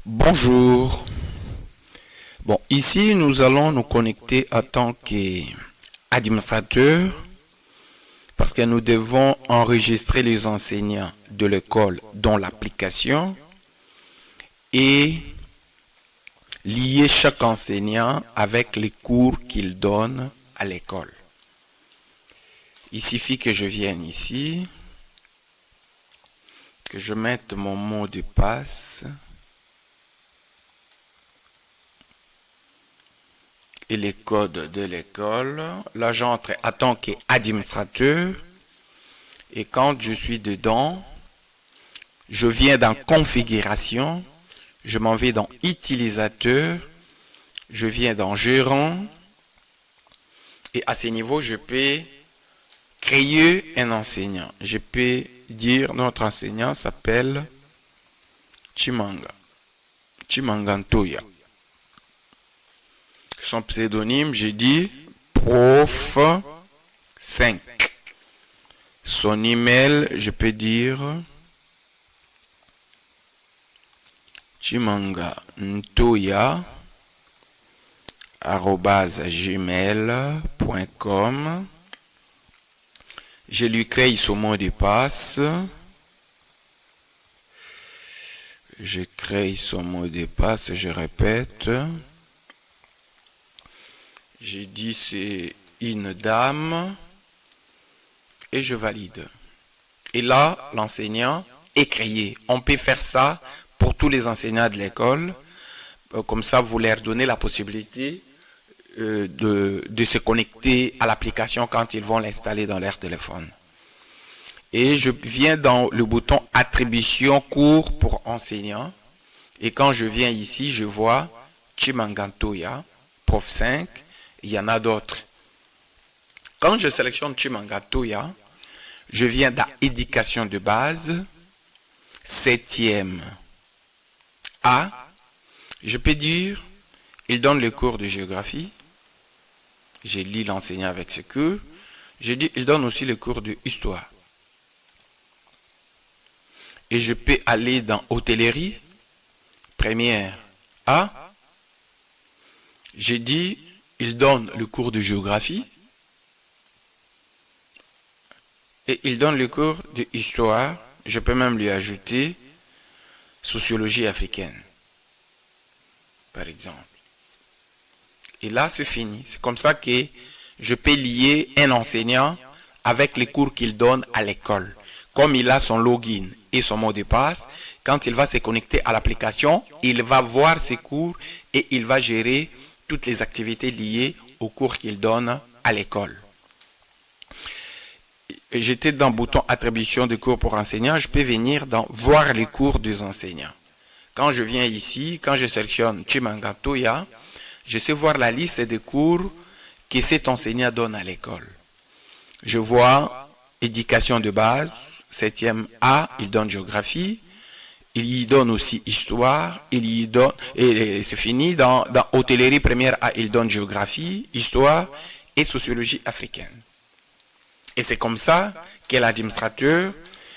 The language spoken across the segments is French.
Bonjour. Bon, ici, nous allons nous connecter en tant qu'administrateur parce que nous devons enregistrer les enseignants de l'école dans l'application et lier chaque enseignant avec les cours qu'il donne à l'école. Il suffit que je vienne ici, que je mette mon mot de passe et les codes de l'école. Là, j'entre en tant qu'administrateur et quand je suis dedans, je viens dans configuration, je m'en vais dans utilisateur, je viens dans gérant et à ce niveau, je peux créer un enseignant. Je peux dire notre enseignant s'appelle Chimangantoya. Son pseudonyme, j'ai dit prof 5. Son email, je peux dire chimangantoya@gmail.com. Je lui crée son mot de passe. Je crée son mot de passe, je répète. J'ai dit c'est une dame et je valide. Et là, l'enseignant est créé. On peut faire ça pour tous les enseignants de l'école. Comme ça, vous leur donnez la possibilité de se connecter à l'application quand ils vont l'installer dans leur téléphone. Et je viens dans le bouton attribution cours pour enseignants. Et quand je viens ici, je vois Chimangantoya, prof 5. Il y en a d'autres. Quand je sélectionne Chimangantoya, je viens dans éducation de base, 7e A. Je peux dire, il donne le cours de géographie. Je lis l'enseignant avec ce cours. Je dis, il donne aussi le cours de histoire. Et je peux aller dans hôtellerie, première A. J'ai dit, il donne le cours de géographie. Et il donne le cours de histoire. Je peux même lui ajouter sociologie africaine, par exemple. Et là, c'est fini. C'est comme ça que je peux lier un enseignant avec les cours qu'il donne à l'école. Comme il a son login et son mot de passe, quand il va se connecter à l'application, il va voir ses cours et il va gérer toutes les activités liées aux cours qu'il donne à l'école. J'étais dans le bouton attribution de cours pour enseignants, je peux venir dans voir les cours des enseignants. Quand je viens ici, quand je sélectionne Chimangantoya, je sais voir la liste des cours que cet enseignant donne à l'école. Je vois éducation de base, 7e A, il donne géographie, il y donne aussi histoire, il y donne, et c'est fini, dans hôtellerie première A, il donne géographie, histoire et sociologie africaine. Et c'est comme ça que l'administrateur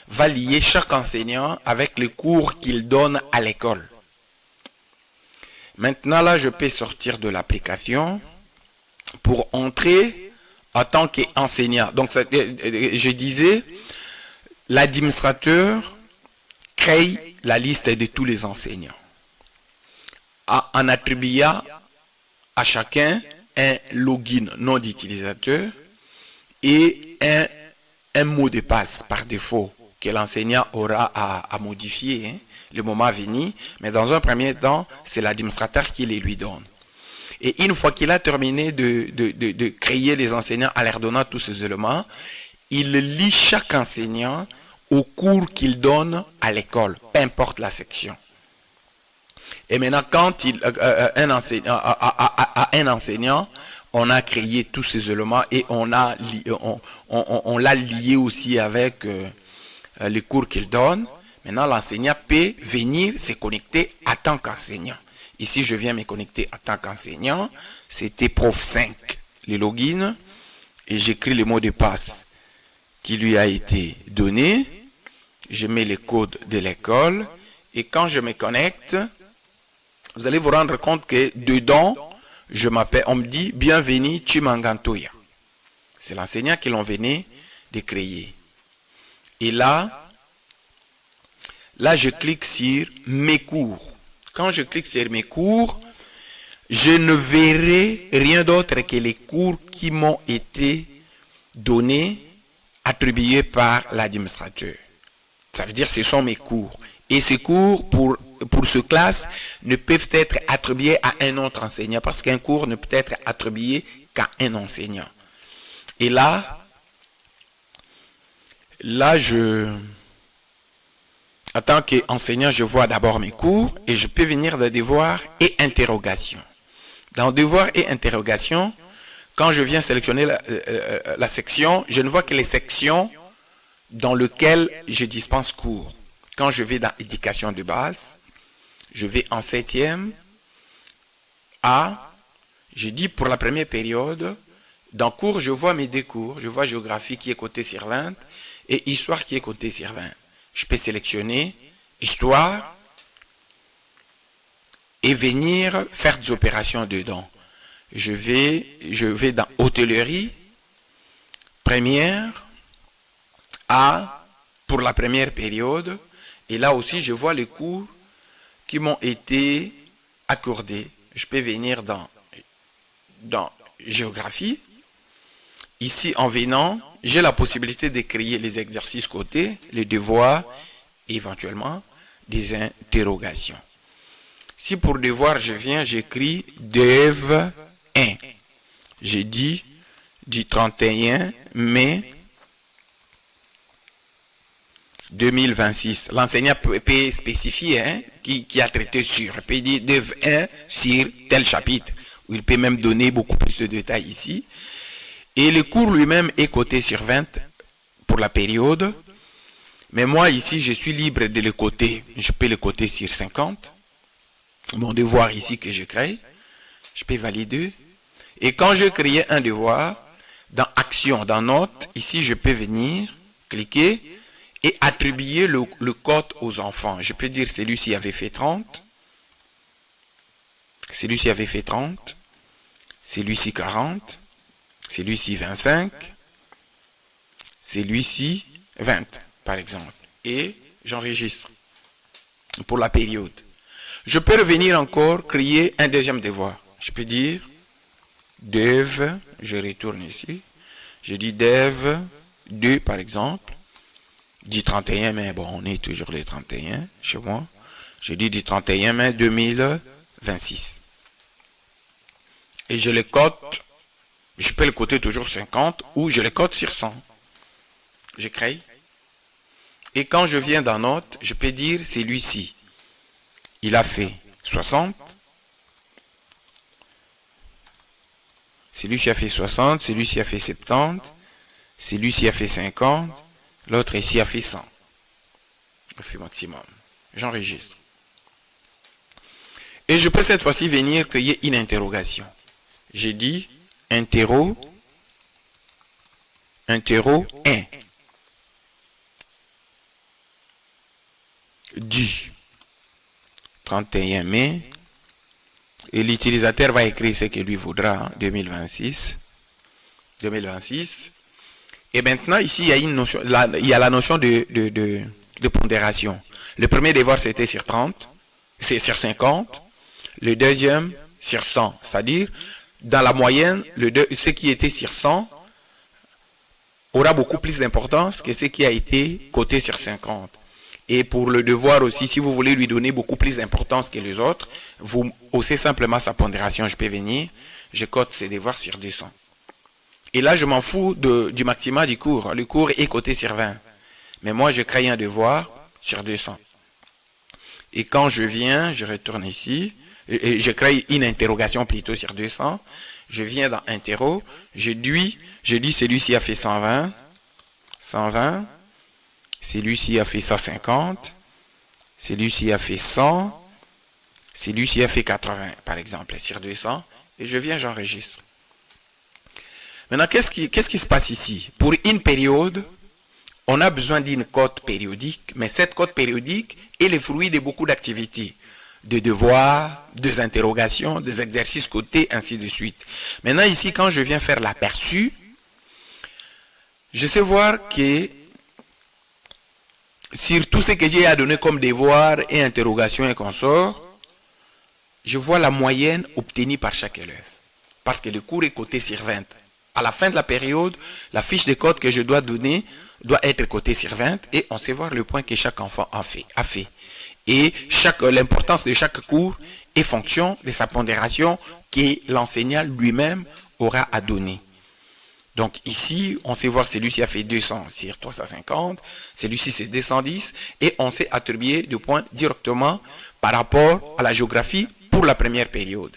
va lier chaque enseignant avec les cours qu'il donne à l'école. Maintenant, là, je peux sortir de l'application pour entrer en tant qu'enseignant. Donc, je disais, l'administrateur crée la liste de tous les enseignants en attribuant à chacun un login nom d'utilisateur et un mot de passe par défaut que l'enseignant aura à modifier le moment venu, mais dans un premier temps, c'est l'administrateur qui les lui donne. Et une fois qu'il a terminé de créer les enseignants en leur donnant tous ces éléments, il lit chaque enseignant au cours qu'il donne à l'école, peu importe la section. Et maintenant, quand un enseignant, on a créé tous ces éléments et on l'a lié aussi avec les cours qu'il donne. Maintenant, l'enseignant peut venir se connecter en tant qu'enseignant. Ici, je viens me connecter en tant qu'enseignant. C'était prof 5, le login. Et j'écris le mot de passe qui lui a été donné. Je mets les codes de l'école. Et quand je me connecte, vous allez vous rendre compte que dedans, on me dit bienvenue Chimangantoya. C'est l'enseignant qui l'on venait de créer. Et là, je clique sur mes cours. Quand je clique sur mes cours, je ne verrai rien d'autre que les cours qui m'ont été donnés, attribués par l'administrateur. Ça veut dire que ce sont mes cours. Et ces cours, pour ce classe, ne peuvent être attribués à un autre enseignant, parce qu'un cours ne peut être attribué qu'à un enseignant. Et là, en tant qu'enseignant, je vois d'abord mes cours et je peux venir dans devoirs et interrogations. Dans devoirs et interrogations, quand je viens sélectionner la section, je ne vois que les sections dans lesquelles je dispense cours. Quand je vais dans éducation de base, je vais en 7e A, je dis pour la première période, dans cours, je vois mes deux cours. Je vois géographie qui est coté sur 20 et histoire qui est coté sur 20. Je peux sélectionner histoire et venir faire des opérations dedans. Je vais dans hôtellerie, première A pour la première période. Et là aussi, je vois les cours qui m'ont été accordés. Je peux venir dans géographie. Ici, en venant, j'ai la possibilité de créer les exercices cotés, les devoirs, éventuellement des interrogations. Si pour devoir, je viens, j'écris dev 1. J'ai dit du 31 mai 2026. L'enseignant peut spécifier qui a traité sur. Il peut dire dev 1 sur tel chapitre. Ou il peut même donner beaucoup plus de détails ici. Et le cours lui-même est coté sur 20 pour la période. Mais moi, ici, je suis libre de le coter. Je peux le coter sur 50. Mon devoir ici que je crée, je peux valider. Et quand je crée un devoir, dans Action, dans Notes, ici, je peux venir, cliquer et attribuer le code aux enfants. Je peux dire celui-ci avait fait 30. Celui-ci avait fait 30. Celui-ci 40. Celui-ci 25, celui-ci 20, par exemple. Et j'enregistre pour la période. Je peux revenir encore, créer un deuxième devoir. Je peux dire dev, je retourne ici. Je dis dev 2, par exemple, du 31 mai. Bon, on est toujours le 31 chez moi. Je dis du 31 mai 2026. Et je le code. Je peux le coter toujours 50 ou je le code sur 100. Je crée. Et quand je viens dans Note, je peux dire celui-ci. Il a fait 60. Celui-ci a fait 60. Celui-ci a fait 70. Celui-ci a fait 50. L'autre ici a fait 100. Je fais maximum. J'enregistre. Et je peux cette fois-ci venir créer une interrogation. J'ai dit interro 1 du 31 mai et l'utilisateur va écrire ce que lui voudra 2026 et maintenant ici il y a une notion, il y a la notion de pondération. Le premier devoir c'était sur 30, c'est sur 50, le deuxième sur 100, c'est-à-dire dans la moyenne, ce qui était sur 100 aura beaucoup plus d'importance que ce qui a été coté sur 50. Et pour le devoir aussi, si vous voulez lui donner beaucoup plus d'importance que les autres, vous haussez simplement sa pondération. Je peux venir, je cote ces devoirs sur 200. Et là, je m'en fous du maximum du cours. Le cours est coté sur 20. Mais moi, je crée un devoir sur 200. Et quand je viens, je retourne ici. Et je crée une interrogation plutôt sur 200. Je viens dans interro. Je dis celui-ci a fait 120. Celui-ci a fait 150. Celui-ci a fait 100. Celui-ci a fait 80, par exemple, sur 200. Et je viens, j'enregistre. Maintenant, qu'est-ce qui se passe ici? Pour une période, on a besoin d'une cote périodique. Mais cette cote périodique est le fruit de beaucoup d'activités. des devoirs, des interrogations, des exercices cotés, ainsi de suite. Maintenant ici, quand je viens faire l'aperçu, je sais voir que sur tout ce que j'ai à donner comme devoirs et interrogations et consorts, je vois la moyenne obtenue par chaque élève. Parce que le cours est coté sur 20. À la fin de la période, la fiche de code que je dois donner doit être cotée sur 20 et on sait voir le point que chaque enfant a fait. Et l'importance de chaque cours est fonction de sa pondération que l'enseignant lui-même aura à donner. Donc ici, on sait voir celui-ci a fait 200 sur 350, celui-ci c'est 210 et on sait attribuer des points directement par rapport à la géographie pour la première période.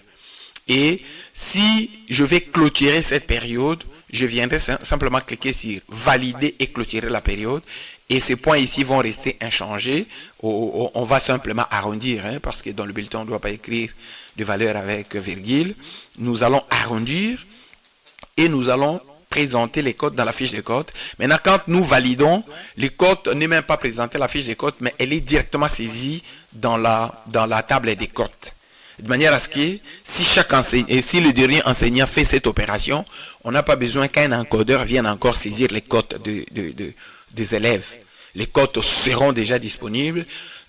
Et si je vais clôturer cette période, je viendrai simplement cliquer sur valider et clôturer la période. Et ces points ici vont rester inchangés. On va simplement arrondir, parce que dans le bulletin, on ne doit pas écrire de valeur avec virgule. Nous allons arrondir et nous allons présenter les codes dans la fiche de code. Maintenant, quand nous validons, les codes n'est même pas présenté la fiche de code, mais elle est directement saisie dans la table des codes. De manière à ce que si le dernier enseignant fait cette opération, on n'a pas besoin qu'un encodeur vienne encore saisir les codes des élèves. Les codes seront déjà disponibles.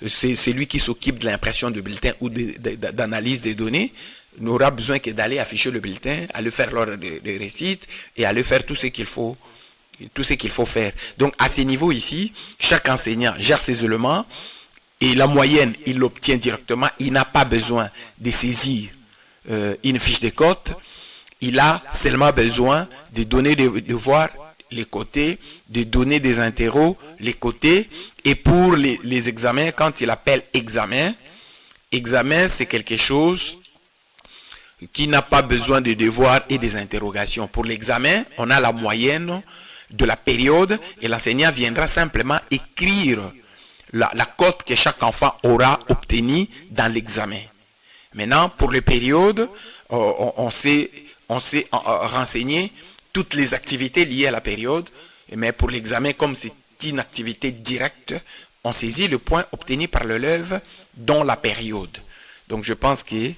C'est lui qui s'occupe de l'impression du bulletin ou d'analyse des données. N'aura besoin que d'aller afficher le bulletin, aller faire l'ordre de récite et aller faire tout ce qu'il faut faire. Donc à ce niveau ici, chaque enseignant gère ses éléments. Et la moyenne, il l'obtient directement. Il n'a pas besoin de saisir une fiche de code. Il a seulement besoin de donner des devoirs, les côtés, de donner des interros, les côtés. Et pour les examens, quand il appelle examen, c'est quelque chose qui n'a pas besoin de devoirs et des interrogations. Pour l'examen, on a la moyenne de la période et l'enseignant viendra simplement écrire la cote que chaque enfant aura obtenue dans l'examen. Maintenant, pour les périodes, on sait renseigner toutes les activités liées à la période, mais pour l'examen, comme c'est une activité directe, on saisit le point obtenu par l'élève dans la période. Donc je pense que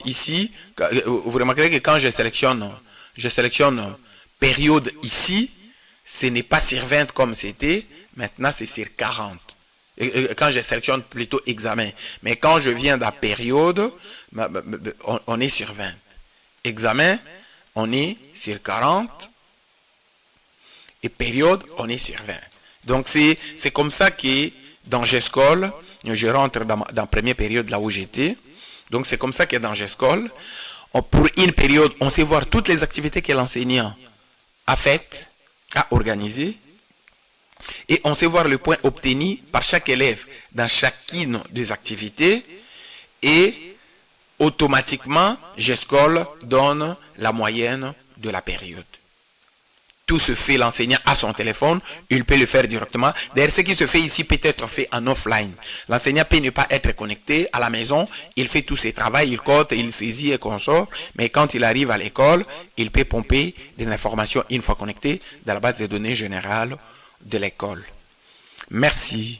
ici, vous remarquerez que quand je sélectionne période ici, ce n'est pas sur 20 comme c'était, maintenant c'est sur 40. Quand je sélectionne plutôt examen. Mais quand je viens de la période, on est sur 20. Examen, on est sur 40. Et période, on est sur 20. Donc c'est comme ça que dans GESCOL, je rentre dans la première période là où j'étais. Donc c'est comme ça que dans GESCOL, pour une période, on sait voir toutes les activités que l'enseignant a faites, à organiser, et on sait voir le point obtenu par chaque élève dans chacune des activités, et automatiquement GESCOL donne la moyenne de la période. Tout se fait, l'enseignant à son téléphone, il peut le faire directement. D'ailleurs, ce qui se fait ici peut être fait en offline. L'enseignant peut ne pas être connecté à la maison, il fait tous ses travaux, il code, il saisit et consort, mais quand il arrive à l'école, il peut pomper des informations une fois connecté dans la base de données générale de l'école. Merci.